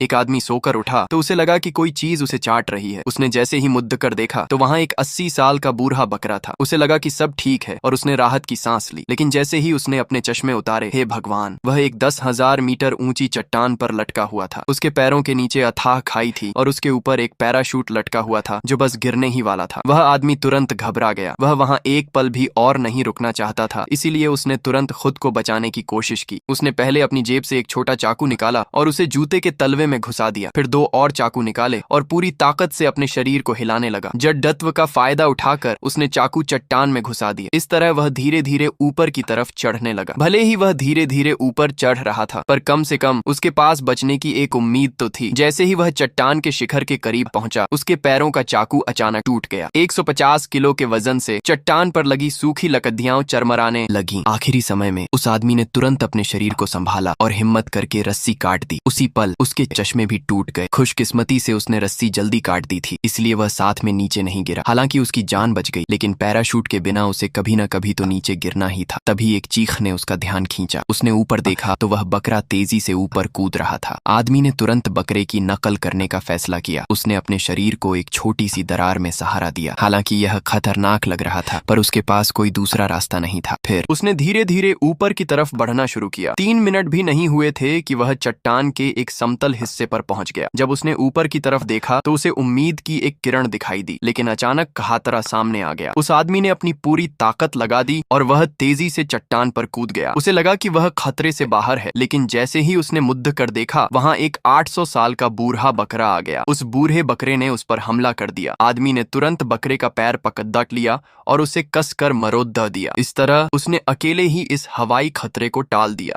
एक आदमी सोकर उठा तो उसे लगा कि कोई चीज उसे चाट रही है। उसने जैसे ही मुद्द कर देखा तो वहाँ एक 80 साल का बूढ़ा बकरा था। उसे लगा कि सब ठीक है और उसने राहत की सांस ली। लेकिन जैसे ही उसने अपने चश्मे उतारे, हे भगवान, वह एक 10,000 मीटर ऊंची चट्टान पर लटका हुआ था। उसके पैरों के नीचे अथाह खाई थी और उसके ऊपर एक पैराशूट लटका हुआ था जो बस गिरने ही वाला था। वह आदमी तुरंत घबरा गया। वह वहाँ एक पल भी और नहीं रुकना चाहता था, इसीलिए उसने तुरंत खुद को बचाने की कोशिश की। उसने पहले अपनी जेब से एक छोटा चाकू निकाला और उसे जूते के तलवे में घुसा दिया। फिर 2 और चाकू निकाले और पूरी ताकत से अपने शरीर को हिलाने लगा। जड़त्व का फायदा उठाकर उसने चाकू चट्टान में घुसा दिया। इस तरह वह धीरे धीरे ऊपर की तरफ चढ़ने लगा। भले ही वह धीरे धीरे ऊपर चढ़ रहा था, पर कम से कम उसके पास बचने की एक उम्मीद तो थी। जैसे ही वह चट्टान के शिखर के करीब पहुंचा, उसके पैरों का चाकू अचानक टूट गया। 150 किलो के वजन से चट्टान पर लगी सूखी लकड़ियां चरमराने लगी। आखिरी समय में उस आदमी ने तुरंत अपने शरीर को संभाला और हिम्मत करके रस्सी काट दी। उसी पल उसके चश्मे भी टूट गए। खुशकिस्मती से उसने रस्सी जल्दी काट दी थी, इसलिए वह साथ में नीचे नहीं गिरा। हालांकि उसकी जान बच गई, लेकिन पैराशूट के बिना उसे कभी न कभी तो नीचे गिरना ही था। तभी एक चीख ने उसका ध्यान खींचा। उसने ऊपर देखा तो वह बकरा तेजी से ऊपर कूद रहा था। आदमी ने तुरंत बकरे की नकल करने का फैसला किया। उसने अपने शरीर को एक छोटी सी दरार में सहारा दिया। हालांकि यह खतरनाक लग रहा था, पर उसके पास कोई दूसरा रास्ता नहीं था। फिर उसने धीरे धीरे ऊपर की तरफ बढ़ना शुरू किया। 3 मिनट भी नहीं हुए थे कि वह चट्टान के एक समतल हिस्से पर पहुंच गया। जब उसने ऊपर की तरफ देखा तो उसे उम्मीद की एक किरण दिखाई दी, लेकिन अचानक कहातरा सामने आ गया। उस आदमी ने अपनी पूरी ताकत लगा दी और वह तेजी से चट्टान पर कूद गया। उसे लगा कि वह खतरे से बाहर है, लेकिन जैसे ही उसने मुद्द कर देखा, वहां एक 800 साल का बूढ़ा बकरा आ गया। उस बूढ़े बकरे ने उस पर हमला कर दिया। आदमी ने तुरंत बकरे का पैर पकड़ लिया और उसे कसकर मरोड़ दिया। इस तरह उसने अकेले ही इस हवाई खतरे को टाल दिया।